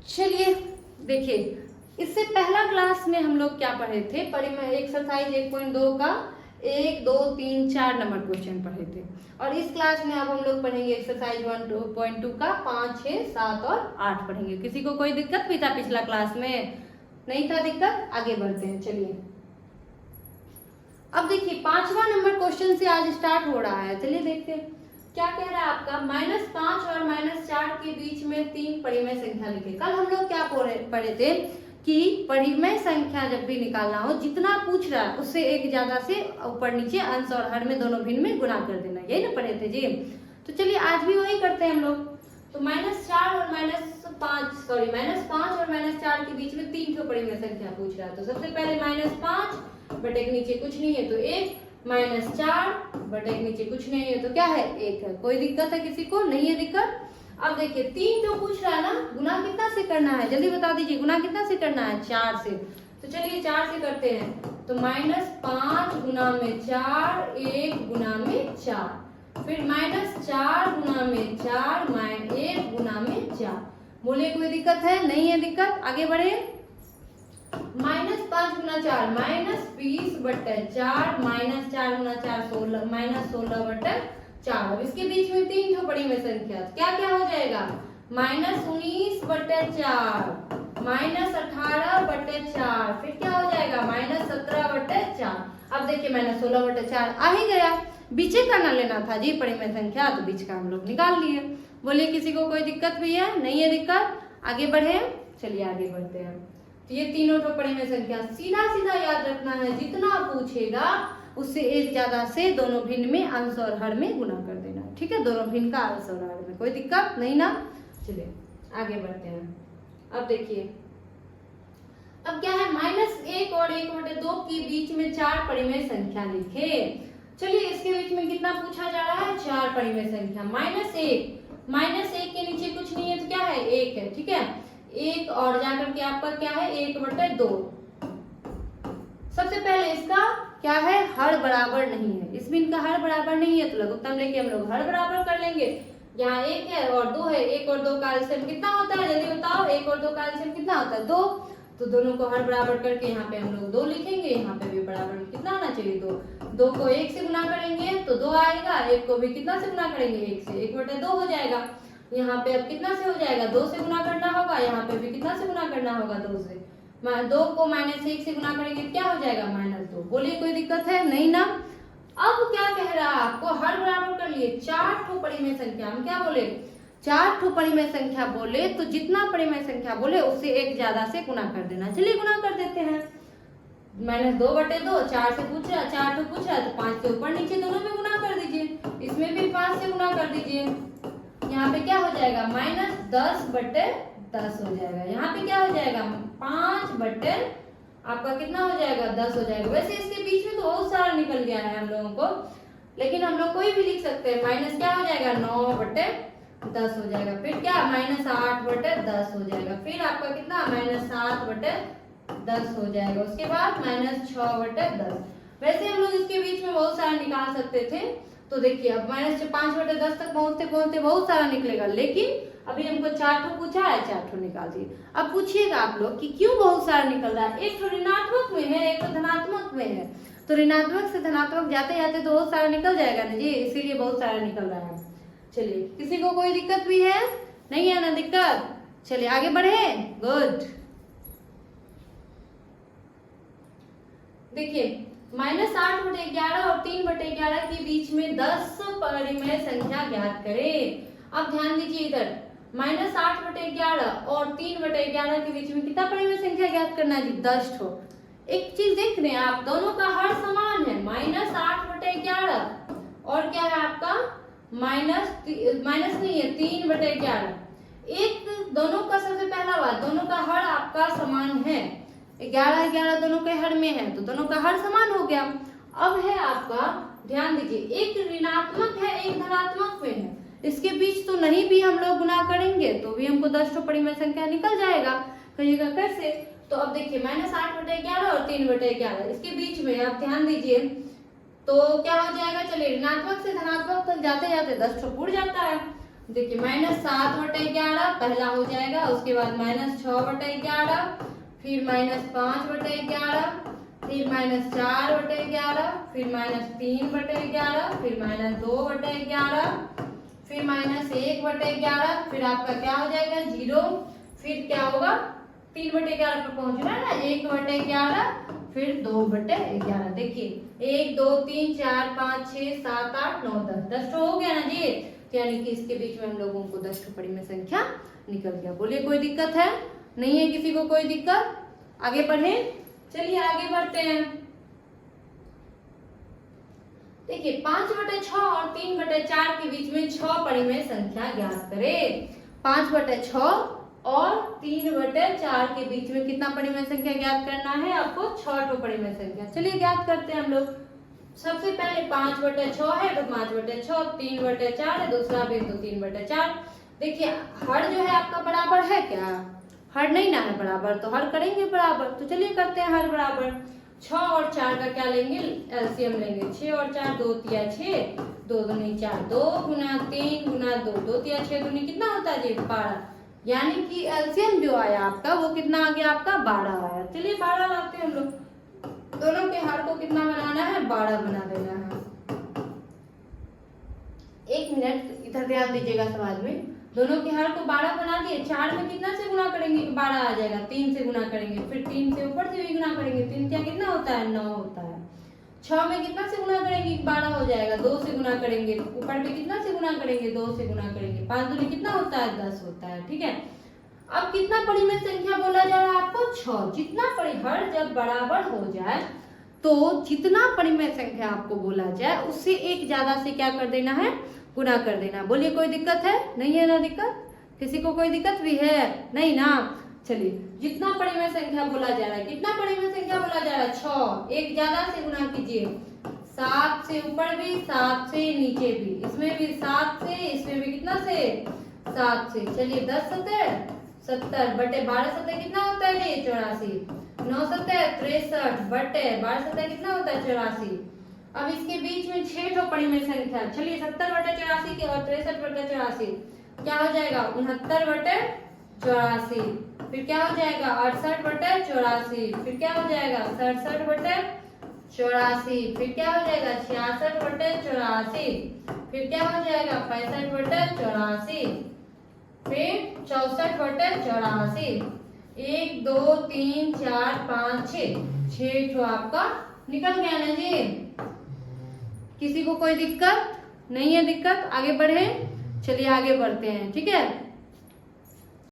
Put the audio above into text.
चलिए देखिए, इससे पहला क्लास में हम लोग क्या पढ़े थे, एक्सरसाइज 1.2 का 1, 2, 3, 4 नंबर क्वेश्चन पढ़े थे। और इस क्लास में अब हम लोग पढ़ेंगे एक्सरसाइज 1.2 का 5, 6, 7 और 8 पढ़ेंगे। किसी को कोई दिक्कत भी था पिछला क्लास में? नहीं था दिक्कत? आगे बढ़ते हैं। चलिए अब देखिए 5वां नंबर क्वेश्चन से आज स्टार्ट हो रहा है। चलिए देखते हैं क्या कह रहा है आपका। -5 और -4 के बीच में 3 परिमेय संख्या लिखे। कल हम लोग क्या पढ़े थे कि परिमेय संख्या जब भी निकालना हो, जितना पूछ रहा है उससे एक ज्यादा से ऊपर नीचे अंश और हर में दोनों भिन्न में गुना कर देना, यही ना पढ़े थे जी। तो चलिए आज भी वही करते हैं हम लोग। तो -4 और -5 और -4 के बीच में 3 परिमेय संख्या पूछ रहा है। तो सबसे पहले -5 बटे के नीचे कुछ नहीं है तो 1, -4 बटे के नीचे कुछ नहीं है तो क्या है 1 है। कोई दिक्कत है किसी को? नहीं है दिक्कत। अब देखिए 3 जो पूछ रहा है ना, गुना कितना से करना है जल्दी बता दीजिए, गुना कितना से करना है? 4 से। तो चलिए 4 से करते हैं। तो -5 गुना में 4, 1 गुना में 4, फिर -4 गुना में 4, -1 गुना में 4। बोलिए कोई दिक्कत है? नहीं है दिक्कत। आगे बढ़े। -5 गुना 4 -20 बटे 4, -4 गुना 4 16, -16 बटे 4। अब इसके बीच में 3 परिमेय संख्या, क्या क्या हो जाएगा? -19 बटे 4, -18 बटे 4, फिर क्या हो जाएगा? -17 बटे 4। अब देखिए -16 बटे 4 आ ही गया। बीचे का ना लेना था जी परिमेय संख्या, तो बीच का हम लोग निकाल लिए। बोलिए किसी को कोई दिक्कत भी है? नहीं है दिक्कत। आगे बढ़े। चलिए आगे बढ़ते हैं। तो ये तीनों परिमेय संख्या सीधा सीधा याद रखना है, जितना पूछेगा उससे एक ज्यादा से दोनों भिन्न में अंश और हर में गुना कर देना, ठीक है? दोनों भिन्न का अंश और हर में। कोई दिक्कत नहीं ना? चलिए आगे बढ़ते हैं। अब देखिए अब क्या है, -1 और 1/2 के बीच में 4 परिमेय संख्या लिखे। चलिए इसके बीच में कितना पूछा जा रहा है? 4 परिमेय संख्या। -1 के नीचे कुछ नहीं है तो क्या है? 1 है, ठीक है? 1 और जाकर के आपका क्या है? 1/2। सबसे पहले इसका क्या है? हर बराबर नहीं है। इस भिन्न का हर बराबर नहीं है तो लघुत्तम लेके हम लोग हर बराबर कर लेंगे। यहाँ 1 है और 2 है, 1 और 2 का एलसीएम कितना होता है? जल्दी बताओ, 1 और 2 का एलसीएम कितना होता है? 2। तो दोनों को हर बराबर करके यहाँ पे हम लोग 2 लिखेंगे, यहाँ पे भी बराबर कितना आना चाहिए? 2। 2 को 1 से गुना करेंगे तो 2 आएगा, 1 को भी कितना से गुना करेंगे? 1 से, 1/2 हो जाएगा। यहाँ पे अब कितना से हो जाएगा? 2 से गुना करना होगा, यहाँ पे भी कितना से गुना करना होगा? 2 से। 2 को -1 से गुना करेंगे क्या हो जाएगा? -2। बोलिए कोई दिक्कत है? नहीं ना? अब क्या कह रहा है आपको? हर बराबर कर लिए। 4 परिमेय संख्या, हम क्या बोले? 4 परिमेय संख्या बोले तो जितना परिमेय संख्या बोले उससे एक ज्यादा से गुना कर देना। चलिए गुना कर देते हैं। -2/2 4 से पूछ रहा है, 4 पूछ रहा है तो 5 से ऊपर नीचे दोनों में गुना कर दीजिए। इसमें भी 5 से गुना कर दीजिए। यहाँ पे क्या हो जाएगा? -10/10 हो जाएगा। यहाँ पे क्या हो जाएगा? 5 बटे आपका कितना हो जाएगा? 10 हो जाएगा। वैसे इसके बीच में तो बहुत सारा निकल गया है हम लोगों को, लेकिन हम लोग कोई भी लिख सकते हैं। माइनस क्या हो जाएगा? 9/10 हो जाएगा। फिर क्या? -8/10 हो जाएगा। फिर आपका कितना? -7/10 हो जाएगा। उसके बाद -6/10। वैसे हम लोग इसके बीच में बहुत सारा निकाल सकते थे। तो देखिए अब -5/10 तक पहुंचते पहुंचते बहुत सारा निकलेगा, लेकिन अभी हमको 4 पूछा है, 4 निकाल दिए। अब पूछिएगा आप लोग कि क्यों बहुत सारा निकल रहा है? एक तो ऋणात्मक में है, एक तो धनात्मक में है। तो ऋणात्मक से धनात्मक जाते जाते तो बहुत सारा निकल जाएगा ना जी, इसीलिए बहुत सारा निकल रहा है। चलिए किसी को कोई दिक्कत भी है? नहीं है ना दिक्कत? चलिए आगे बढ़े। गुड। देखिए -8/11 और 3/11 के बीच में 10 परिमेय संख्या ज्ञात करें। अब ध्यान दीजिए इधर, -8/11 और 3/11 के बीच में कितना परिमेय संख्या ज्ञात करना है जी? 10 ठो। एक चीज देख रहे हैं आप, दोनों का हर समान है। -8/11 और क्या है आपका? माइनस नहीं है, 3/11। एक दोनों का सबसे पहला बात, दोनों का हर आपका समान है। 11 दोनों के हर में है तो दोनों का हर समान हो गया। अब है आपका, ध्यान दीजिए, एक ऋणात्मक है, एक धनात्मक में है। इसके बीच तो नहीं भी हम लोग गुना करेंगे तो भी हमको 10 परिमेय संख्या निकल जाएगा। कहिएगा कैसे? तो अब देखिए -8/11 और 3/11 इसके बीच में आप ध्यान दीजिए तो क्या हो जाएगा? चलिए ऋणात्मक से धनात्मक तक जाते जाते 10 उड़ जाता है। देखिए -7/11 पहला हो जाएगा, उसके बाद -6/11, फिर -5/11, फिर -4/11, फिर -3/11, फिर -2/11, फिर -1/11, फिर आपका क्या हो जाएगा 0, फिर क्या होगा 3/11 पर पहुंचना है ना, 1/11, फिर 2/11। देखिए 1 2 3 4 5 6 7 8 9 10 तो हो गया ना जी। यानी कि इसके बीच में हम लोगों को 10 टुकड़ी में संख्या निकल गया। बोलिए कोई दिक्कत है? नहीं है किसी को कोई दिक्कत? आगे बढ़े, चलिए आगे बढ़ते हैं। देखिए 5/6 और 3/4 के बीच में 6 परिमेय संख्या ज्ञात करें। 5/6 और 3/4 के बीच में कितना परिमेय संख्या ज्ञात करना है आपको? 6 परिमेय संख्या। चलिए ज्ञात करते हैं हम लोग। सबसे पहले 5/6 है तो 5/6, 3/4 है दूसरा भी तो 3/4। देखिए हर जो है आपका बराबर है क्या? हर नहीं ना है बराबर, तो हर करेंगे बराबर। तो चलिए करते हैं हर बराबर। 6 और 4 का क्या लेंगे? एलसीएम लेंगे। 6 और 4 2 तिया 6, 2 दूनी 4, 2 गुना 3 गुना 2, 2 तिया 6 दूनी कितना होता है जी? 12। यानी कि एलसीएम जो आया आपका वो कितना आ गया आपका? 12 आया। चलिए 12 लाते हैं हम लोग। दोनों के हर को कितना बनाना है? 12 बना देना है। एक मिनट इधर ध्यान दीजिएगा समाज में। दोनों के हर को 12 बना दिए। 4 में कितना से गुना करेंगे? 12 आ जाएगा। 3 से गुना करेंगे, फिर 3 से ऊपर से भी गुना करेंगे। 3 क्या कितना होता है? 9 होता है। 6 में कितना से गुना करेंगे? 12 हो जाएगा। 2 से गुना करेंगे, ऊपर भी कितना से गुना करेंगे? 2 से गुना करेंगे। 5 दूनी कितना होता है? 10 होता है। ठीक है। अब कितना परिमेय संख्या बोला जा रहा है आपको? 6। जितना हर जब बराबर हो जाए तो जितना परिमेय संख्या आपको बोला जाए उससे एक ज्यादा से क्या कर देना है? गुना कर देना। बोलिए कोई दिक्कत है? नहीं है ना दिक्कत? किसी को कोई दिक्कत भी है? नहीं ना। चलिए जितना परिमेय संख्या बोला जा रहा है, कितना परिमेय संख्या बोला जा रहा है? 6। एक ज्यादा से गुना कीजिए। 7 से ऊपर भी, 7 से नीचे भी, इसमें भी 7 से, इसमें भी कितना से? 7 से। चलिए 10 7 70 बटे 12 7 कितना होता है? 84। 9 7 63 बटे 12 7 कितना होता है? 84। अब इसके बीच में 6 परिमेय संख्या। चलिए 70/84 के और 63/84 क्या हो जाएगा? 69/84। फिर क्या हो जाएगा? 68/84। फिर क्या हो जाएगा? 67/84। फिर क्या हो जाएगा? 66/84। फिर क्या हो जाएगा? 65/84। फिर 64/84। 1 2 3 4 5 6 तो आपका निकल गया ना जी। किसी को कोई दिक्कत नहीं है? दिक्कत? आगे बढ़े, चलिए आगे बढ़ते हैं। ठीक है।